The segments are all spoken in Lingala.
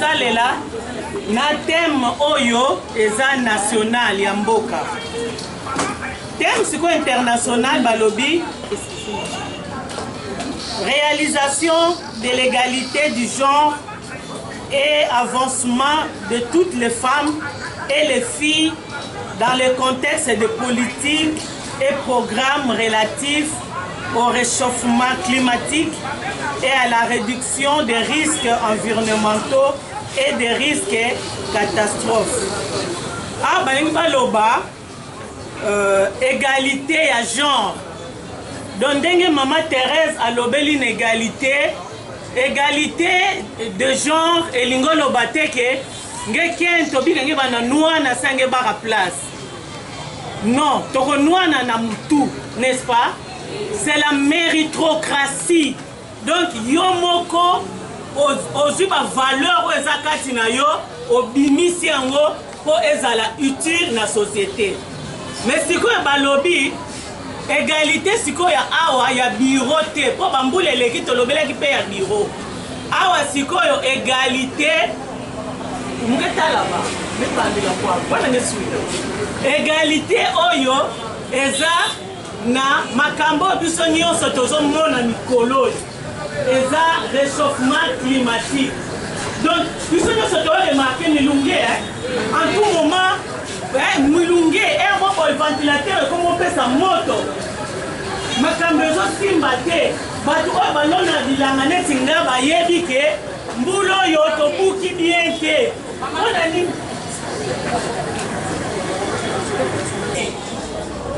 kosalela na thème oyo eza national ya mboka. Thème siko international balobi réalisation de l'égalité du genre et avancement de toutes les femmes et les filles dans le contexte de politiques et programmes relatifs au réchauffement climatique et à la réduction des risques environnementaux et des risques catastrophes. Ah, baloba égalité à genre. Donc, Maman Thérèse a lobé une égalité de genre et l'ingolo bateke ngeken tobi ngi bana nuana sange bara place. Non, toko nuana na mutu, n'est-ce pas? C'est la méritocratie. Donc yomoko ozuba valeur ezakati na yo obimisi yango po ezala utile na société. Mais siko ya balobi égalité siko ya awa ya bureau te po bambule leki tolobelaki pe ya bureau. Awa siko yo égalité ngeta là-bas. Mais pas de la quoi. Voilà ne suite. Égalité oyo eza na makambo biso nyonso tozomona mikolo eza réchauffement climatique. Donc biso nyonso toremarquer milunge en tout moment milunge air bon ventilateur comme on fait sa moto makambo ezosimba te bato oyo balona bilanga neti nga bayebi ke mbulo oyo tobuki bien te onani.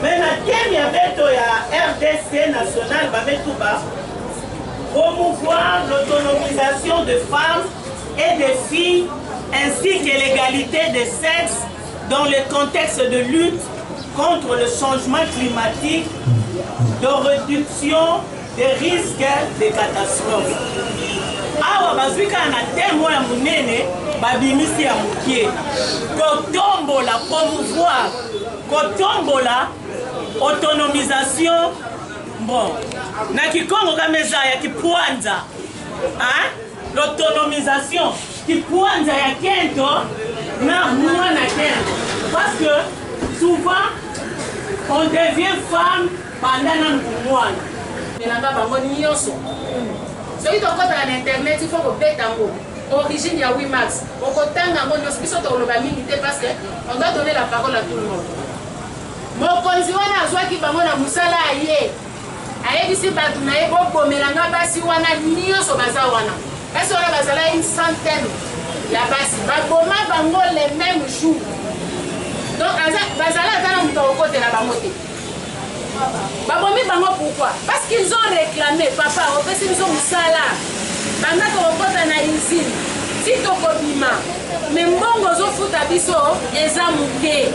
Mais la thème ya beto ya RDC national bametuba promouvoir l'autonomisation de femmes et de filles ainsi que l'égalité des sexes dans le contexte de lutte contre le changement climatique, de réduction des risques de catastrophes. Awa bazwika na thème ya munene babimisi ya mukie kotombola promouvoir kotombola autonomisation bon na kikongo kameza ya kipwanza hein l'autonomisation kipwanza ya kento na mwana kento parce que souvent on devient femme pendant na mwana melanga bango nyonso soki tokota na internet il faut ko betango origine ya Wimax okotanga ngo nyonso biso toloba mingi te parce que on doit donner la parole à tout le monde. Mokonzi wana azwaki bango na musala aye ayebisi bato na ye bobomelanga basi wana nyonso baza wana basi wana bazala une centaine ya basi baboma bango les mêmes jours. Donc bazala ata na moto okotela bango te babomi bango. Pourquoi? Parce qu'ils ont réclamé papa opesi biso musala banda tokokota na usine si tokobima me mbongo ozofuta biso eza moke.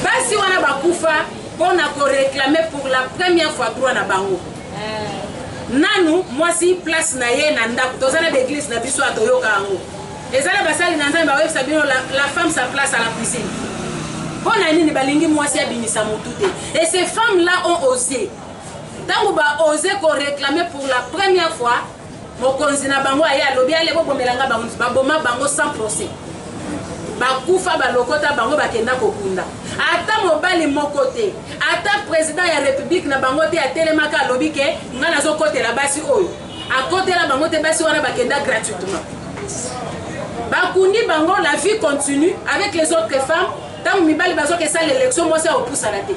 Basi wana bakufa mpona koréclamer pour la première fois droit na bango. Nanu mwasi place na ye na ndako tozana d'église na biso atoyoka yango ezala basali na nzambe bawebisa bino la femme sa place à la cuisine. Mpona nini balingi mwasi abimisa motu te? Et ces femmes là ont osé ntango baose koréclamer pour la première fois mokonzi na bango aye alobi ale bobomelanga bango baboma bango sans procès bakufa balokota bango bakenda kokunda ata mobali moko te ata président ya république na bango te atelemaka alobi ke nga nazokotela basi oyo akotela bango te basi wana bakenda gratuitement bakundi bango. La vie continue avec les autres femmes ntango mibali bazokesa l'élection mwasi akopusana te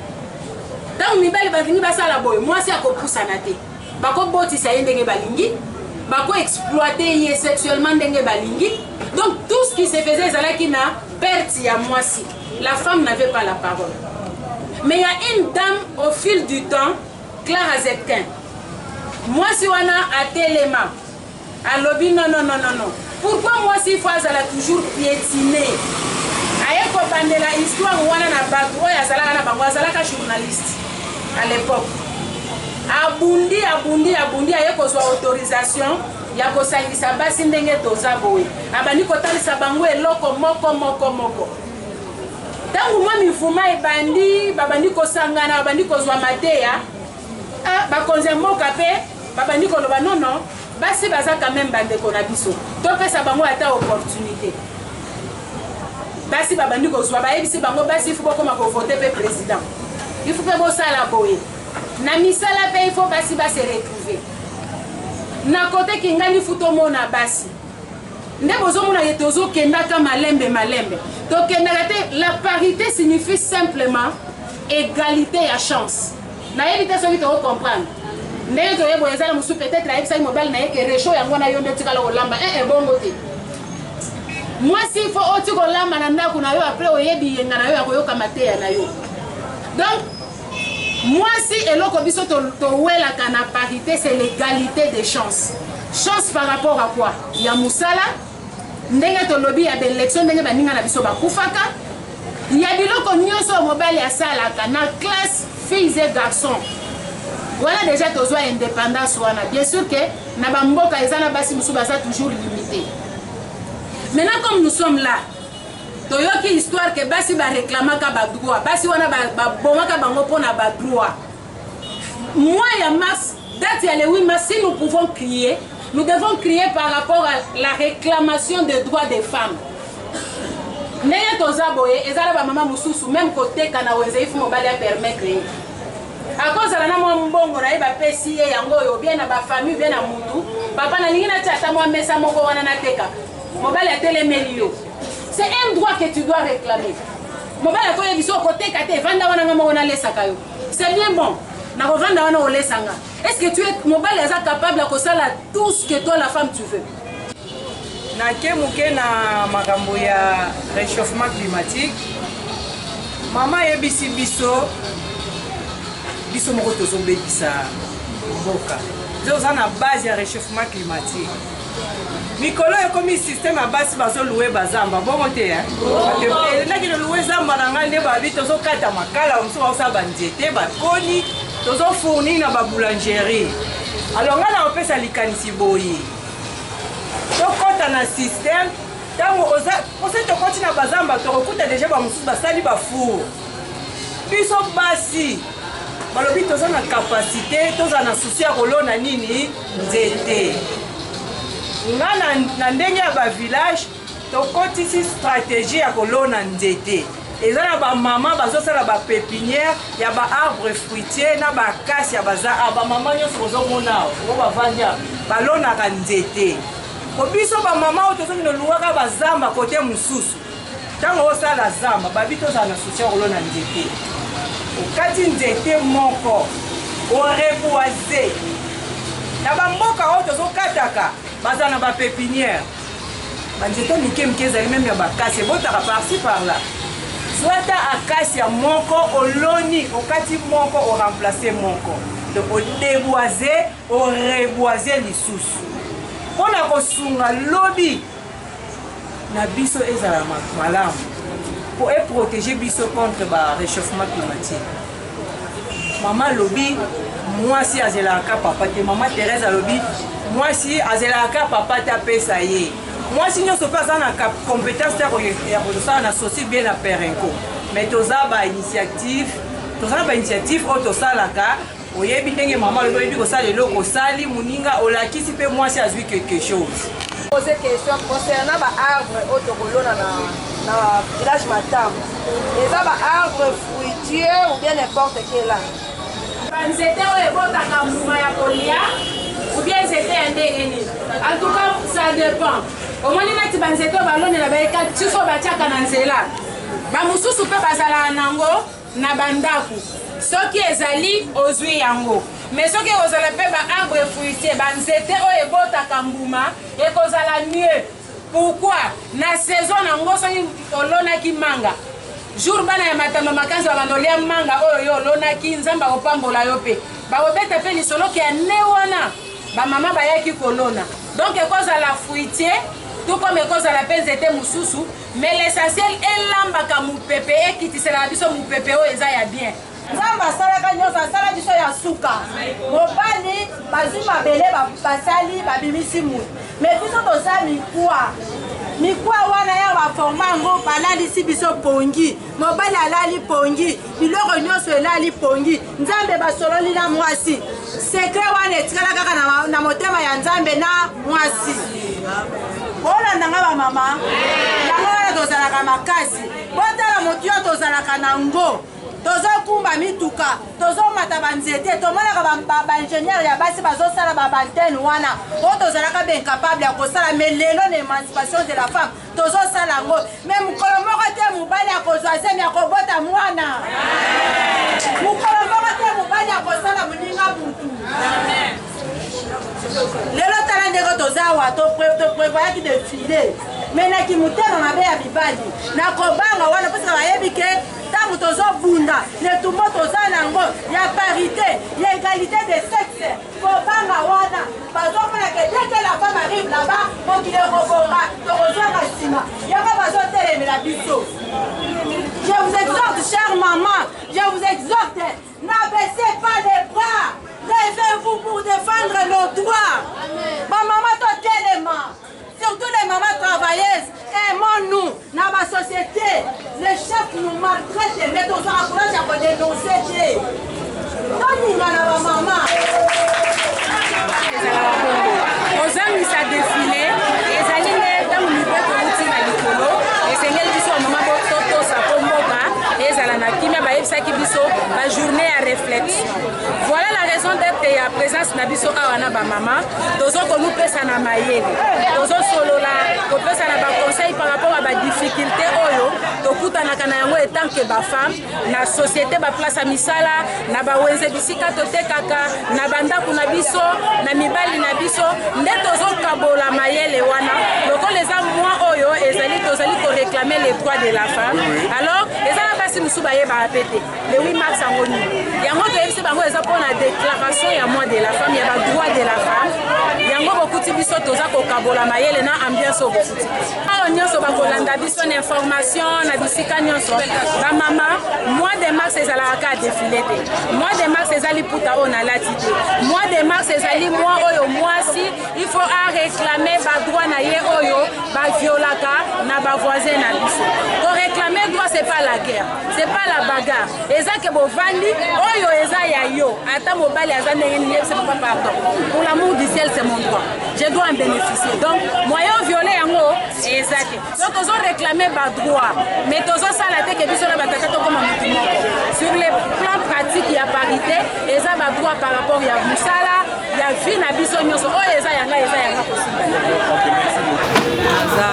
ntango mibali balingi basala boye mwasi akopusana te bakobotisa ye ndenge balingi bako-exploiter ye sexuellement ndenge balingi. Donc tout ce qui se faisait ezalaki na perte ya mwasi. La femme n'avait pas la parole. Mais il y a une dame au fil du temps, Clara Zetkin. Mwasi wana atelema alobi non. Pourquoi mwasi faut azala toujours piétiner? Aye ko bandela histoire wana na bato oyo azalaka na bango azalaka journaliste à l'époque. Abundi aye kozwa autorisation ya kosangisa basi ndenge toza boye abandi kotalisa bango eloko moko. Tangu mwa mifuma ebandi babandi kosangana babandi kozwa mateya bakonze mboka pe babandi koloba non basi baza quand même bandeko na biso topesa bango ata opportunité basi babandi kozwa bayebisi bango basi il faut bokoma kovote pe président il faut que bosala boye na misala pe il faut basi base retrouver na côté kingani futomona basi nde bozomona ye tozokendaka malembe tokendaka te. La parité signifie simplement égalité ya chance nayebi te soki tokocomprendre ndenge toyeboye ezala mosusu peut-être ayebisaki mobali na ye ke recho yango na yo nde otikala kolamba ebongo te mwasi il faut oti kolamba na ndako na yo après oyebi yenga na yo ya koyoka mateya na yo. Donc mwasi eloko biso towelaka na parité c'est l'égalité des chances. Chance par rapport à quoi? Ya musala ndenge tolobi ya d'élection ndenge baninga na biso bakufaka ya biloko nyonso mobali asalaka na classe filles et garçons. Voilà déjà tozwa indépendance wana. Bien sûr que na bamboka ezana basi musu baza toujours limité. Maintenant comme nous sommes là, toyoki histoire que basi ba réclamaka ba droit, basi wana ba bomaka bango pona ba droit. Moi ya mars, date ya le 8 mars, si nous pouvons crier, nous devons crier par rapport à la réclamation des droits des femmes. Neye tozaboye ezala ba mama mususu même côté kana wenze ifu mobali a permettre. À cause de la mbongo na ba pesi ye yango yo bien na ba famille bien na mutu, papa na lingi na tata moi mesa moko wana na teka. Mobali a télémeli yo. C'est un droit que tu dois réclamer. Mobali a koye biso côté kate vanda wana ngamo wana lesaka yo. C'est bien bon. Na revanda wana olesanga. Est-ce que tu es mobali est capable de faire tout ce que toi la femme tu veux? Na kemuke na makambo ya réchauffement climatique. Mama yebisi biso moko tozobekisa mboka. Zoza na base ya réchauffement climatique. Mikolo ekomi système à base bazo louer bazamba bongo te hein. Na ki louer zamba na ngande ba bi tozo kata makala muso ba sa bandiete ba koni tozo fournir na ba boulangerie. Alors ngana opesa likanisi boyi. Tokota na système tango oza ose tokoti na bazamba tokokuta déjà ba musu basali ba four. Biso basi balobi toza na capacité toza na souci ya kolona nini nzete. Ngana na ndenge ya ba village tokotisi stratégie ya kolona nzete. Eza na ba mama bazosala ba pépinière ya ba arbre fruitier na ba kasi ya baza ba mama nyonso kozomona o ba vanja balona ka nzete. Obiso ba mama otozomi no luwaka bazamba kote mususu. Tango osala zamba babito za na souci ya kolona nzete. Okati nzete moko oreboise na bamboka oyo tozokataka baza na ba pépinière banzete mike mike ezali même ya bakasi ebotaka par-ci par-là soit akasi ya moko oloni okati moko oremplace moko donc odeboise oreboise lisusu mpona kosunga lobi na biso ezala malamu pour protéger biso contre ba réchauffement climatique. Maman lobi mwasi azelaka papa te, maman Thérèse lobi mwasi azelaka papa ta pesa ye. Mwasi nyonso pe aza na compétence ya kosala na soci bien na perenko. Mais toza ba initiative oyo tosalaka oyebi ndenge mama lobi oyebi kosala eloko osali moninga olakisi mpe mwasi azwi quelque chose. Poser question concernant ba arbre autocolona na village Matam. Les arbres fruitiers ou bien n'importe quel là. Banzete oyo ebotaka mbuma ya kolia ou bien nzete ya ndenge nini. En tout cas ça dépend. Omoni neti banzete oyo balonela bayeka tiso batiaka na nzela. Bamosusu mpe bazalaka nango na bandako. Soki ezali ozwi yango. Mais soki ozala mpe baarbre fruitier banzete oyo ebotaka mbuma ekozala mieux. Pourquoi? Na saison nango soki olonaki manga jour bana ya matamba makanzi babandolia manga oyo olonaki nzamba opambola yo pe baobeta pe lisolo ki ya ne wana bamama bayaki kolona donc ekozala fruitier tout comme ekozala pe nzete mususu mais l'essentiel elambaka mupepe ekitiselaka biso mupepe oyo eza ya bien. Nzamba asalaka nyonso asala biso ya suka mobali bazwi mabele basali babimisi mutu mais biso toza mikuwa mikwa wana ya baforma ngo balalisi biso pongi mobali alali pongi biloko nyonso elali pongi nzambe basololi na mwasi sekre wana etikala kaka na motema ya nzambe na mwasi bolandanga bamama yango wana tozalaka makasi botala motu yo tozalaka na ngo tozokumba mituka tozomata banzete tomonaka baingénieur ya basi bazosala babantene wana oyo tozalaka baincapable ya kosala mais lelo na émancipation de la femme tozosala yango mais mokolo moko te mobali akozwa zemi akobota mwana mokolo moko te mobali akosala moninga butu lelo tala ndenge toza awa toprevoyaki defile mais naki motema mabe ya mibali nakobanga wana mposaka bayebi ke ntango tozobunda letumbo toza nango ya parité ya égalité de sexe kobanga wana bazomonake deke la femme arrive là-bas mokili ekobonga tokozwaka nsima yango bazotelemela biso. Je vous exhorte, chère maman, je vous exhorte, n'abaissez pas les bras, levez-vous pour défendre nos droits. Ma maman totelema, surtout les mamans travailleuses, aimons-nous dans ma société. Les chefs nous maltraitent, mais nous avons courage à dénoncer. Donnez-moi la maman. ozangisa défilé ezali nde ntango mibeko euti na likolo esengeli biso mama bototosa po mboka ezala na kimia bayebisaki biso bajournée ya réflexion. Voilà la raison d'être ya présence na biso awa na bamama tozokomupesa na mayele tozosolola kopesa na baconseil par rapport à badifficulté oyo tokutanaka na yango etanke bafemme na société baplace ya misala na bawenze bisika totekaka na bandako na biso na mibali na biso nde tozokabola mayele wana lokola eza mwa oyo ezali tozali koréclamer les droits de la femme. Alors ezala basi mosusu bayebaka pete le 8 mars yango nini yango toyebisi bango eza mpona déclaration ya mois de la femme ya badroit de la femme yango bokuti biso toza kokabola mayele na ambiance oyo bokuti ayo nyonso bakolanda biso na information na bisika nyonso bamama mois de mars ezalaka ka défilé te mois de mars ezali puta oyo nalati te mois de mars ezali mois oyo mwasi il faut a réclamer badroit na ye oyo baviolaka na bavoisin na biso koréclamer droit c'est pas la guerre c'est pas la bagarre eza ke bovandi oyo eza ya yo ata mobali aza ndenge nini c'est pas pardon pour l'amour du ciel c'est mon droit je dois en bénéficier donc moyen violer yango eza te donc tozo réclamer badroit mais tozosala te ke biso na batata tokoma motu moko sur les plans pratiques ya parité eza badroit par rapport ya mosala ya vie na biso nyonso oyo eza yanga kosimba naza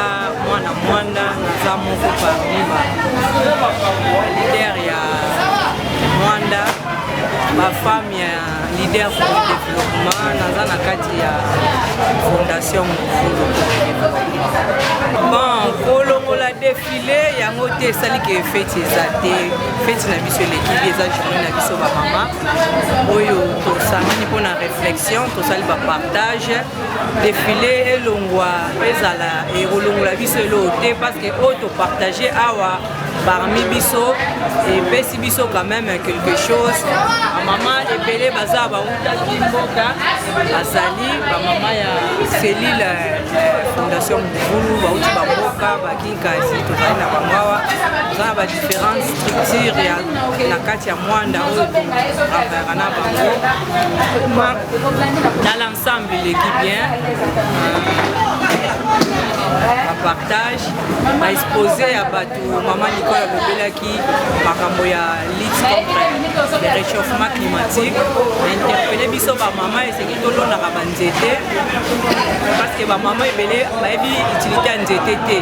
mwana mwanda naza moko parmi leader ya mwanda bafemme ya leader pour le développement naza na kati ya fondation mofulu bon kolongola défilé yango te esali ke feti eza te feti na biso elekili eza journée na biso bamama oyo tosangani mpona réflexion tosali bapartage défilé elongwa ezala ekolongola biso eloo te parce que oyo topartage awa parmi biso epesi biso quand même quelque chose bamama ebele baza bautaki mboka bazali bamama ya cellule fondation mvulu bauti bamboka bakinkasi tozali na bango awa toza na badifférence structure na kati ya mwanda oyo toravaka na bango dans l'ensemble eleki bien bapartage baexpose ya bato mama Nicole alobelaki makambo ya lutte contre le réchauffement climatique interpellé biso bamama esengi tolonaka banzete parce que bamama ebele bayebi utilité ya nzete te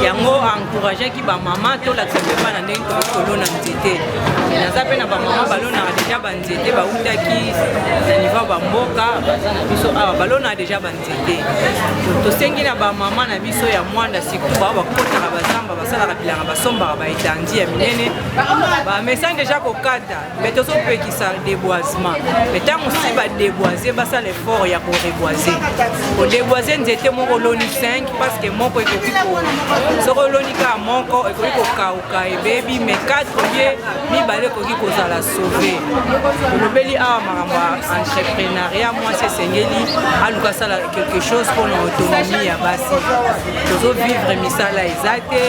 yango encourageaki bamama tolakisa mpe mpa na ndenge tolona nzete naza mpe na bamama balonaka deja banzete bautaki na niveau bamboka baza na biso awa balonaka deja banzete tosengi na bamama na biso ya mwanda surtout bao bakotaka bazamba basalaka bilanga basombaka baetandi ya minene bamesani deja kokata me tozopekisa déboisement me ntango si badéboise basala effort ya koreboise kodéboise nzete moko oloni 5 parce que moko ekoki soki oloni kaka moko ekoki kokauka ebebi me 4 ye mibale ekoki kozala sauve tolobeli awa makambo ya entrepreneuria mwasi esengeli aluka asala quelque chose mpona autonomie ya basi tozovivre misala eza te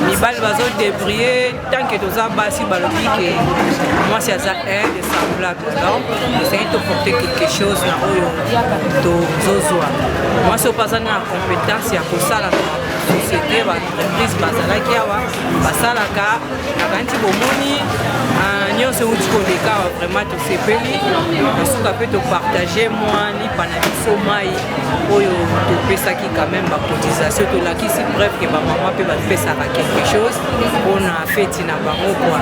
mibali bazodébrouiller tant que toza basi balobi ke mwasi aza aide semblable donc esengi toporte quelque chose na oyo tozozwa mwasi oyo aza na compétence ya kosala na société baentreprise bazalaki awa basalaka nakanti bomoni nyonso euti koleka awa vraiment tosepeli nasuka mpe topartage mwa lipa na biso mai oyo topesaki quand même bacotisation tolakisi bref ke bamama mpe bapesaka quelque chose mpona feti na bango kwa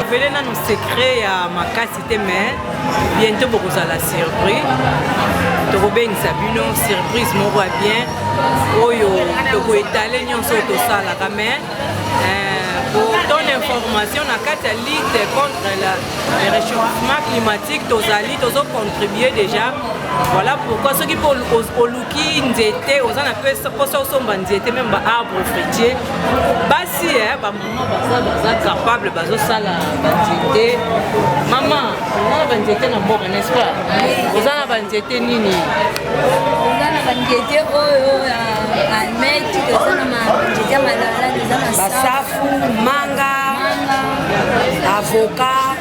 vele nano secret ya makasi te mais bientôt bokozala surpris tokobengisa bino surprise moko ya bien oyo tokoetale nyonso oyo tosalaka mais pour ton information na kati ya lutte contre le réchauffement climatique tozali tozocontribue déjà voilà pourquoi soki mpo oluki nzete oza na mposa osomba nzete meme baarbre fruitier basi bamama baza capable bazosala banzete mama oza na banzete na mboka n'est-ce pas oza na banzete nini oza na banzete oyo almeti oza na banzete ya malala eza na basafu manga avocat